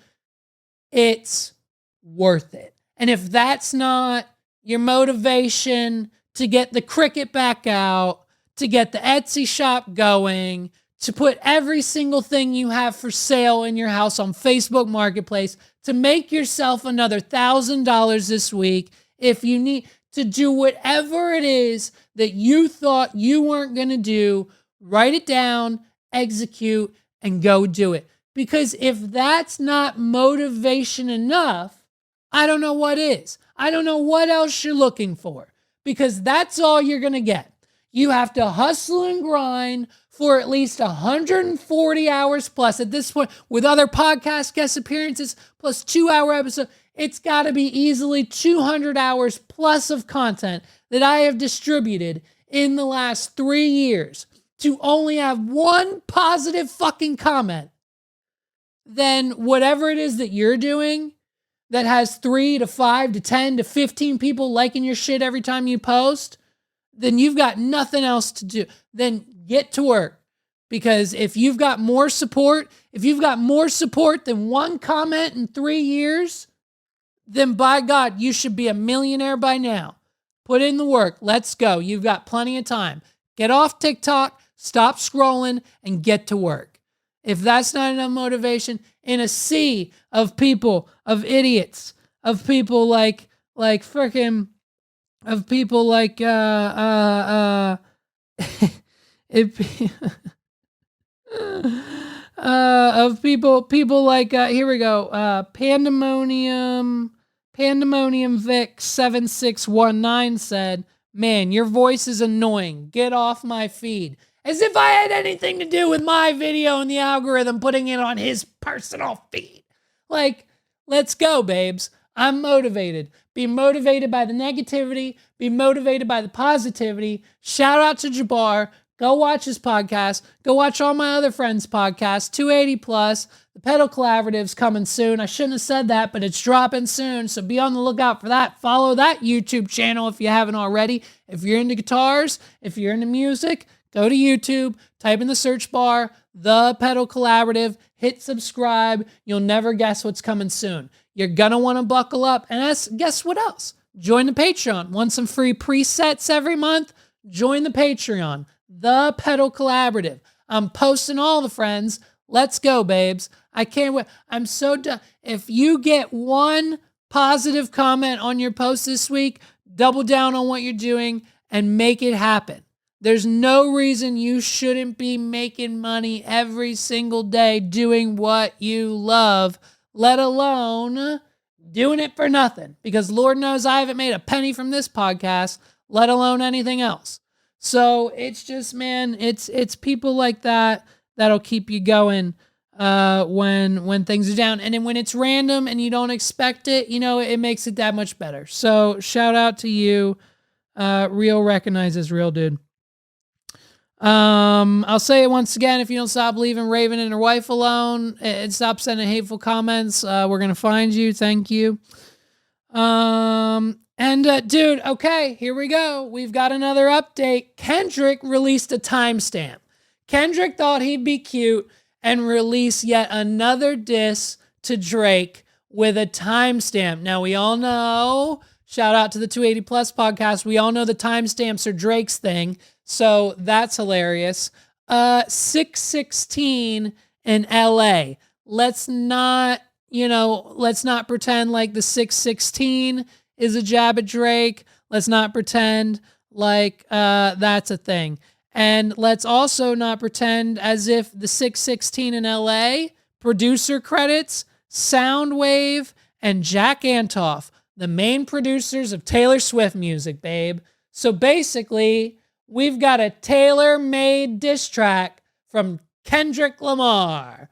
it's worth it. And if that's not your motivation to get the cricket back out, to get the Etsy shop going, to put every single thing you have for sale in your house on Facebook Marketplace, to make yourself another $1,000 this week, if you need to do whatever it is that you thought you weren't going to do, write it down, execute, and go do it. Because if that's not motivation enough, I don't know what is. I don't know what else you're looking for, because that's all you're going to get. You have to hustle and grind for at least 140 hours plus at this point, with other podcast guest appearances plus 2-hour episode. It's got to be easily 200 hours plus of content that I have distributed in the last 3 years to only have one positive fucking comment. Then whatever it is that you're doing that has 3 to 5 to 10 to 15 people liking your shit every time you post, then you've got nothing else to do. Then get to work. Because if you've got more support, than one comment in 3 years, then by God, you should be a millionaire by now. Put in the work. Let's go. You've got plenty of time. Get off TikTok, stop scrolling, and get to work. If that's not enough motivation, in a sea of people, of idiots, of people like freaking, of people like of people like here we go, Pandemonium Vic 7619 said, "Man, your voice is annoying. Get off my feed." As if I had anything to do with my video and the algorithm putting it on his personal feed. Like, let's go, babes. I'm motivated. be motivated by the negativity, be motivated by the positivity. Shout out to Jabbar. Go watch his podcast. Go watch all my other friends' podcasts. 280 plus. The Pedal Collaborative's coming soon. I shouldn't have said that, but it's dropping soon. So be on the lookout for that. Follow that YouTube channel if you haven't already. If you're into guitars, if you're into music, go to YouTube, type in the search bar, The Pedal Collaborative, hit subscribe. You'll never guess what's coming soon. You're going to want to buckle up. And guess what else? Join the Patreon. Want some free presets every month? Join the Patreon. The Pedal Collaborative. I'm posting all the friends. Let's go, babes. I can't wait. I'm so done. If you get one positive comment on your post this week, double down on what you're doing and make it happen. There's no reason you shouldn't be making money every single day doing what you love, let alone doing it for nothing. Because Lord knows I haven't made a penny from this podcast, let alone anything else. So it's just, man, it's people like that that'll keep you going when things are down. And then when it's random and you don't expect it, it makes it that much better. So shout out to you. Real recognizes real, dude. I'll say it once again, if you don't stop leaving Raven and her wife alone and stop sending hateful comments, we're going to find you. Thank you. Dude, okay, here we go. We've got another update. Kendrick released a timestamp. Kendrick thought he'd be cute and release yet another diss to Drake with a timestamp. Now, we all know, shout out to the 280 Plus podcast, we all know the timestamps are Drake's thing, so that's hilarious. 616 in LA. Let's not pretend like the 616 is a jab at Drake. Let's not pretend like that's a thing. And let's also not pretend as if the 616 in LA producer credits Soundwave and Jack Antoff, the main producers of Taylor Swift music, babe. So basically, we've got a tailor-made diss track from Kendrick Lamar.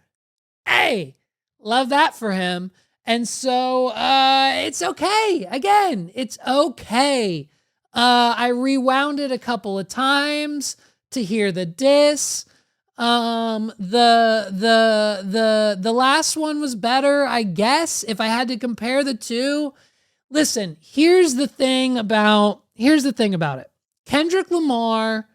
Hey, love that for him. And so it's okay. Again, it's okay. I rewound it a couple of times to hear the diss. The last one was better, I guess, if I had to compare the two. Listen, here's the thing about it. Kendrick Lamar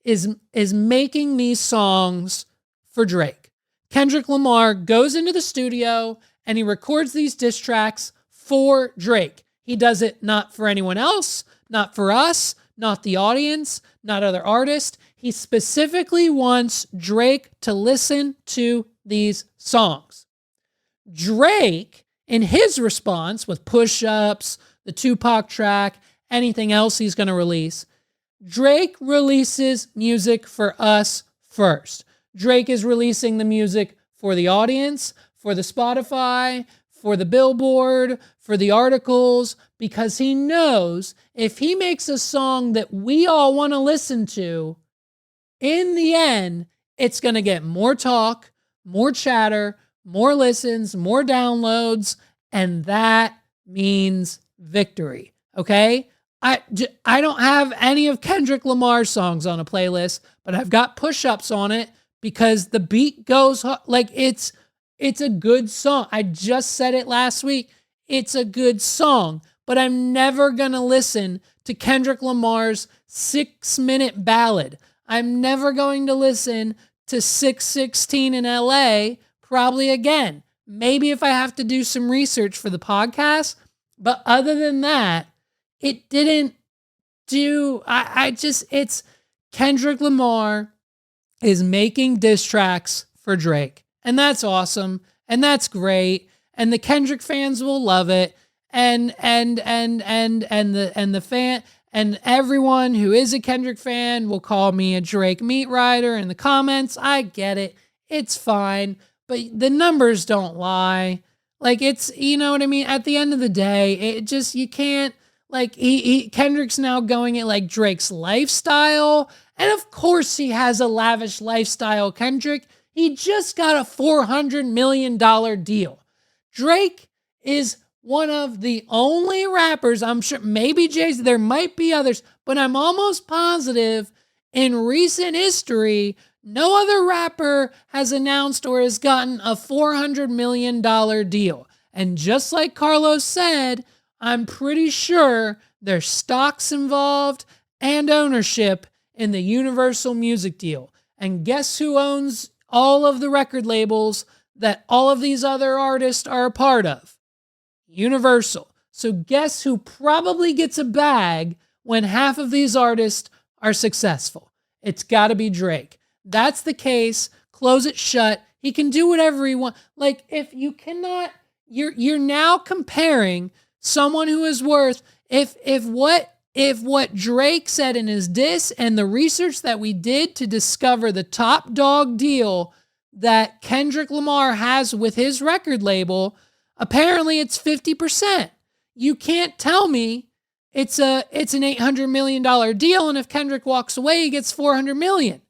is making these songs for Drake. Kendrick Lamar goes into the studio and he records these diss tracks for Drake. He does it not for anyone else, not for us, not the audience, not other artists. He specifically wants Drake to listen to these songs. Drake, in his response with Push-Ups, the Tupac track, anything else he's going to release, Drake releases music for us first. Drake is releasing the music for the audience, for the Spotify, for the Billboard, for the articles, because he knows if he makes a song that we all want to listen to, in the end, it's going to get more talk, more chatter, more listens, more downloads, and that means victory, okay? I don't have any of Kendrick Lamar's songs on a playlist, but I've got Push-Ups on it because the beat goes like it's a good song. I just said it last week. It's a good song, but I'm never going to listen to Kendrick Lamar's 6-minute ballad. I'm never going to listen to 616 in LA, probably again. Maybe if I have to do some research for the podcast, but other than that, it didn't do, it's Kendrick Lamar is making diss tracks for Drake. And that's awesome. And that's great. And the Kendrick fans will love it. And the fan and everyone who is a Kendrick fan will call me a Drake meat rider in the comments. I get it. It's fine. But the numbers don't lie. Like, it's, you know what I mean? At the end of the day, it just, you can't, like, Kendrick's now going at like Drake's lifestyle. And of course he has a lavish lifestyle, Kendrick. He just got a $400 million deal. Drake is one of the only rappers, I'm sure, maybe Jay-Z, there might be others, but I'm almost positive in recent history, no other rapper has announced or has gotten a $400 million deal. And just like Carlos said, I'm pretty sure there's stocks involved and ownership in the Universal Music deal. And guess who owns all of the record labels that all of these other artists are a part of? Universal. So guess who probably gets a bag when half of these artists are successful? It's got to be Drake. That's the case. Close it shut. He can do whatever he wants. Like, if you cannot, you're now comparing someone who is worth, if what Drake said in his diss and the research that we did to discover the top dog deal that Kendrick Lamar has with his record label, apparently it's 50%. You can't tell me it's an $800 million deal, and if Kendrick walks away, he gets $400 million.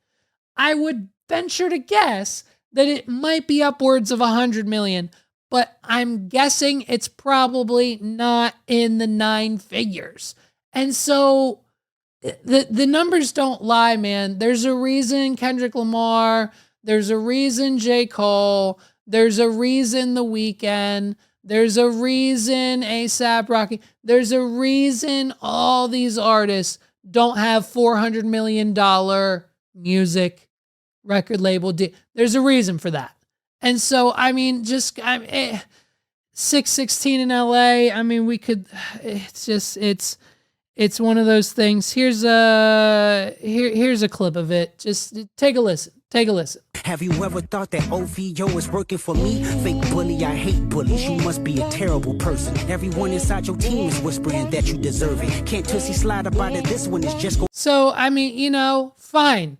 I would venture to guess that it might be upwards of $100 million, but I'm guessing it's probably not in the 9 figures. And so the numbers don't lie, man. There's a reason Kendrick Lamar, there's a reason J. Cole, there's a reason The Weeknd, there's a reason A$AP Rocky, there's a reason all these artists don't have $400 million music record label deal. There's a reason for that. And so, I mean, 616 in LA, I mean, we could, it's one of those things. Here's a clip of it. Just take a listen. Take a listen. Have you ever thought that OVO is working for me? Fake bully, I hate bullies. You must be a terrible person. Everyone inside your team is whispering that you deserve it. Can't Tussie slide about it. This one is just go. So, I mean, fine.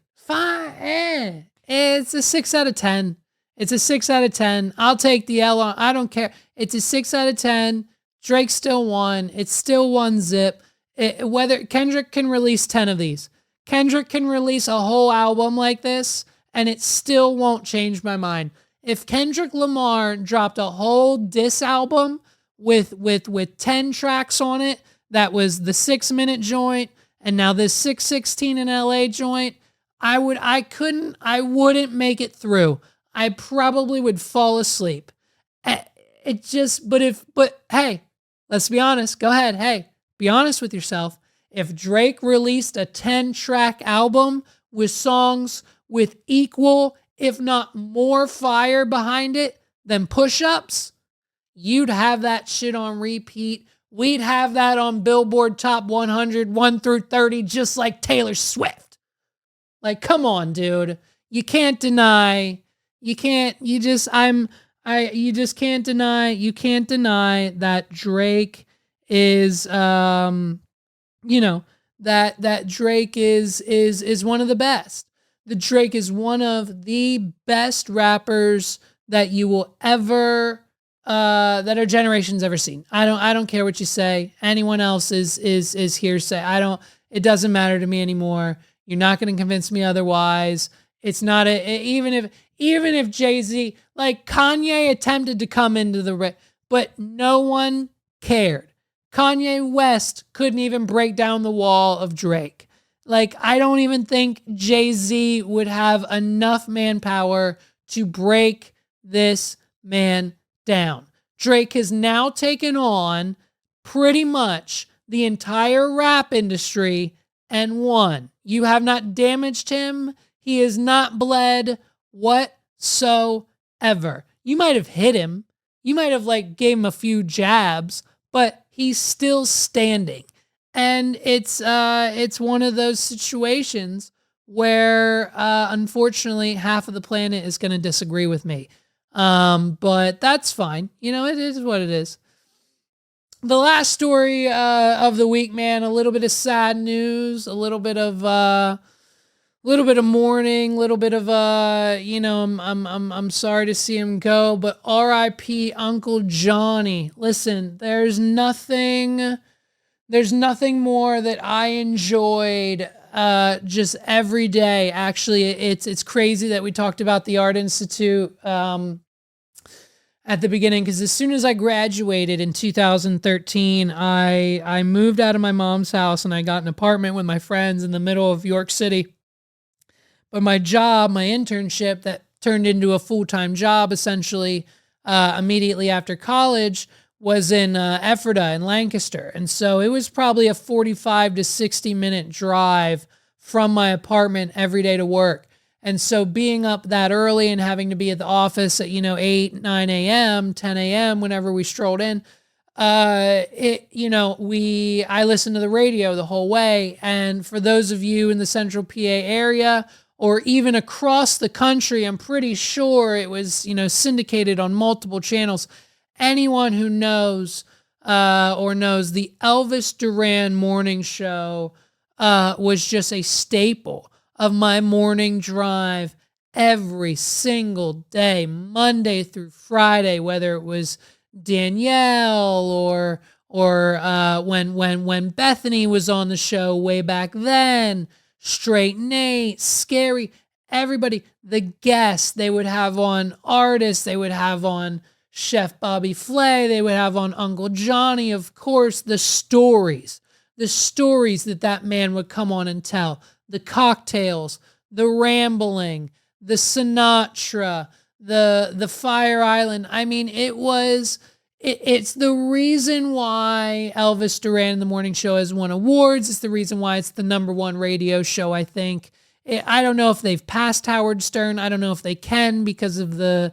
It's a 6 out of 10. It's a 6 out of 10. I'll take the L on. I don't care. It's a 6 out of 10. Drake still won. It's still 1-zip. Whether Kendrick can release 10 of these. Kendrick can release a whole album like this, and it still won't change my mind. If Kendrick Lamar dropped a whole diss album with 10 tracks on it, that was the 6-minute joint, and now this 616 in LA joint, I wouldn't make it through. I probably would fall asleep. But hey, let's be honest. Go ahead. Hey, be honest with yourself. If Drake released a 10-track album with songs with equal, if not more fire behind it than push-ups, you'd have that shit on repeat. We'd have that on Billboard Top 100, 1 through 30, just like Taylor Swift. Like, come on, dude. You just can't deny that Drake is, that Drake is one of the best. The Drake is one of the best rappers that you will ever, that our generation's ever seen. I don't care what you say. Anyone else is hearsay. It doesn't matter to me anymore. You're not going to convince me otherwise. It's not even if Jay-Z, like Kanye attempted to come into the but no one cared. Kanye West couldn't even break down the wall of Drake. Like, I don't even think Jay-Z would have enough manpower to break this man down. Drake has now taken on pretty much the entire rap industry and won. You have not damaged him. He has not bled whatsoever. You might have hit him. You might have gave him a few jabs, but he's still standing. And it's one of those situations where unfortunately half of the planet is going to disagree with me. But that's fine. It is what it is. The last story of the week, man, a little bit of sad news, a little bit of mourning, a little bit of I'm sorry to see him go, but R.I.P. Uncle Johnny. Listen, there's nothing more that I enjoyed just every day. Actually, it's crazy that we talked about the Art Institute at the beginning, because as soon as I graduated in 2013, I moved out of my mom's house and I got an apartment with my friends in the middle of York City. But my job, my internship that turned into a full-time job essentially immediately after college was in Ephrata in Lancaster. And so it was probably a 45 to 60 minute drive from my apartment every day to work. And so being up that early and having to be at the office at, 8, 9 a.m., 10 a.m., whenever we strolled in, I listened to the radio the whole way. And for those of you in the central PA area or even across the country, I'm pretty sure it was, syndicated on multiple channels. Anyone who knows the Elvis Duran morning show was just a staple of my morning drive every single day, Monday through Friday, whether it was Danielle or when Bethany was on the show way back then, Straight Nate, Scary, everybody, the guests they would have on, artists they would have on, Chef Bobby Flay, they would have on Uncle Johnny, of course, the stories that man would come on and tell, the cocktails, the rambling, the Sinatra, the Fire Island. I mean, it's the reason why Elvis Duran in the Morning Show has won awards. It's the reason why it's the number one radio show, I think. I don't know if they've passed Howard Stern. I don't know if they can because of the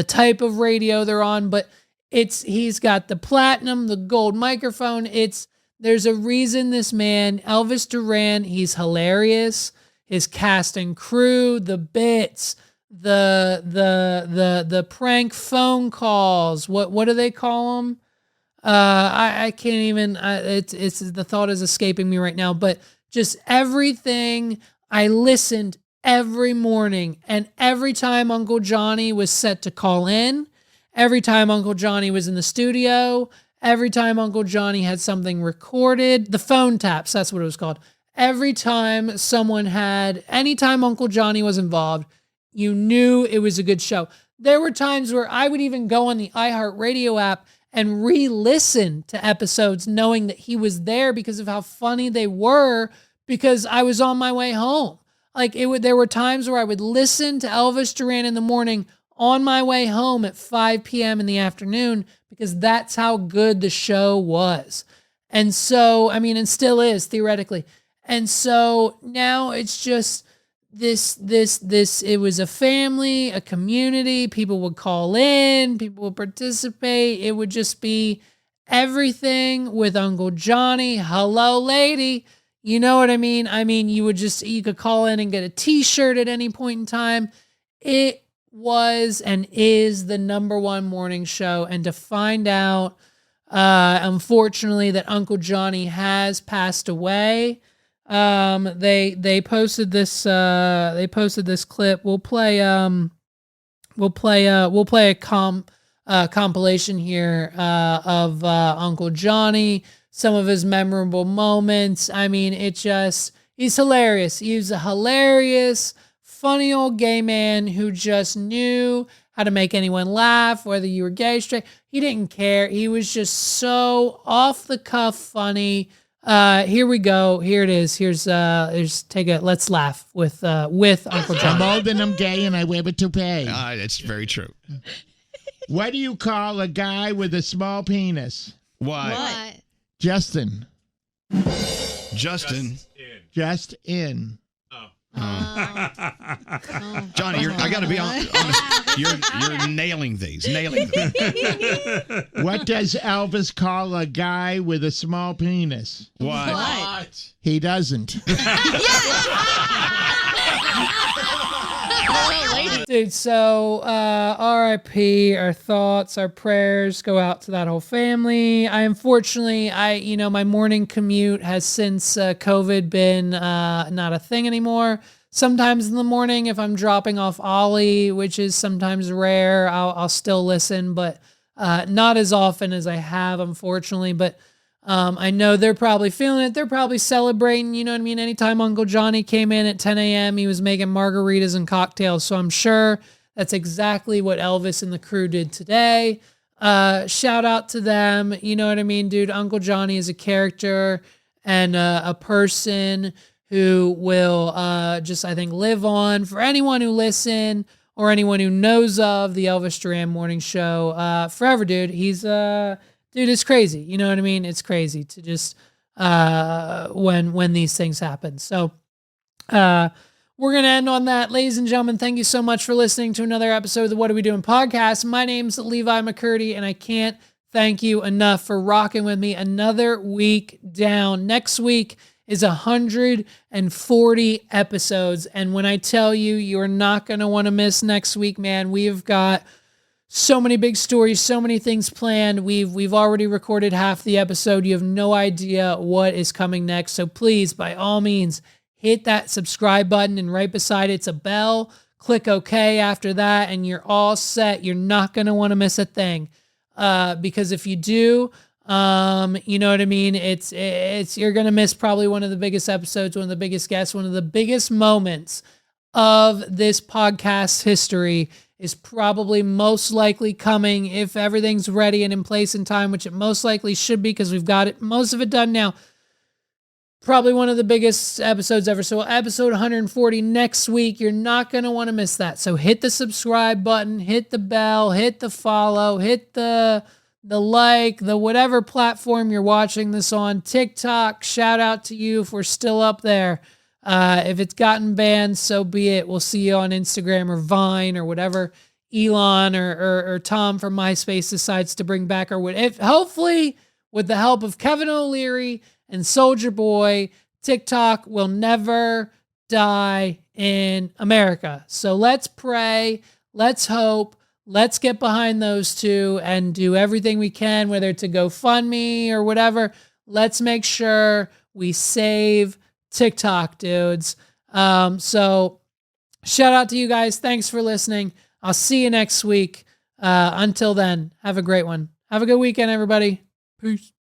type of radio they're on, but he's got the platinum, the gold microphone. There's a reason this man, Elvis Duran, he's hilarious. His cast and crew, the bits, the prank phone calls. What do they call them? I can't even. It's the thought is escaping me right now. But just everything. I listened every morning, and every time Uncle Johnny was set to call in, every time Uncle Johnny was in the studio. Every time Uncle Johnny had something recorded, the phone taps, that's what it was called. Anytime Uncle Johnny was involved, you knew it was a good show. There were times where I would even go on the iHeartRadio app and re-listen to episodes knowing that he was there because of how funny they were, because I was on my way home. There were times where I would listen to Elvis Duran in the morning on my way home at 5 p.m. in the afternoon, because that's how good the show was. And so, and still is theoretically. And so now it's just this, it was a family, a community. People would call in, people would participate. It would just be everything with Uncle Johnny. Hello, lady. You know what I mean? You could call in and get a t-shirt at any point in time. It was and is the number one morning show, and to find out unfortunately that Uncle Johnny has passed away, they posted this clip. We'll play a compilation here of Uncle Johnny, some of his memorable moments. He's hilarious. He's a hilarious, funny old gay man who just knew how to make anyone laugh, whether you were gay, straight. He didn't care. He was just so off the cuff funny. Here we go. Here it is. Let's laugh with Uncle John. I'm old and I'm gay and I wear a toupee. That's very true. What do you call a guy with a small penis? What? Justin. Justin. Just in. Johnny, I got to be honest. You're nailing these. What does Elvis call a guy with a small penis? What? He doesn't. Dude, so RIP, our thoughts, our prayers go out to that whole family. Unfortunately, my morning commute has since COVID been not a thing anymore. Sometimes in the morning, if I'm dropping off Ollie, which is sometimes rare, I'll still listen, but not as often as I have, unfortunately. But I know they're probably feeling it. They're probably celebrating, you know what I mean? Anytime Uncle Johnny came in at 10 a.m., he was making margaritas and cocktails. So I'm sure That's exactly what Elvis and the crew did today. Shout out to them. You know what I mean, dude? Uncle Johnny is a character and a person who will just, I think, live on for anyone who listen or anyone who knows of the Elvis Duran Morning Show forever, dude. He's dude, it's crazy. You know what I mean? It's crazy to just when these things happen. So we're going to end on that. Ladies and gentlemen, thank you so much for listening to another episode of the What Are We Doing podcast. My name's Levi McCurdy, and I can't thank you enough for rocking with me another week down. Next week is 140 episodes, and when I tell you, you're not going to want to miss next week, man. We've got so many big stories, so many things planned. We've already recorded half the episode. You have no idea what is coming next, so please, by all means, hit that subscribe button, and right beside it's a bell. Click OK after that, and you're all set. You're not going to want to miss a thing. Because if you do, you know what I mean? It's you're going to miss probably one of the biggest episodes, one of the biggest guests, one of the biggest moments of this podcast history is probably most likely coming if everything's ready and in place in time, which it most likely should be because we've got it, most of it done now. Probably one of the biggest episodes ever. So episode 140 next week. You're not going to want to miss that. So hit the subscribe button, hit the bell, hit the follow, hit the like, the whatever platform you're watching this on. TikTok, shout out to you if we're still up there. If it's gotten banned, so be it. We'll see you on Instagram or Vine or whatever Elon or Tom from MySpace decides to bring back, or if hopefully with the help of Kevin O'Leary and Soldier Boy, TikTok will never die in America. So let's pray, let's hope, let's get behind those two and do everything we can, whether it's a GoFundMe or whatever. Let's make sure we save TikTok, dudes. So shout out to you guys. Thanks for listening. I'll see you next week. Until then, have a great one. Have a good weekend, everybody. Peace.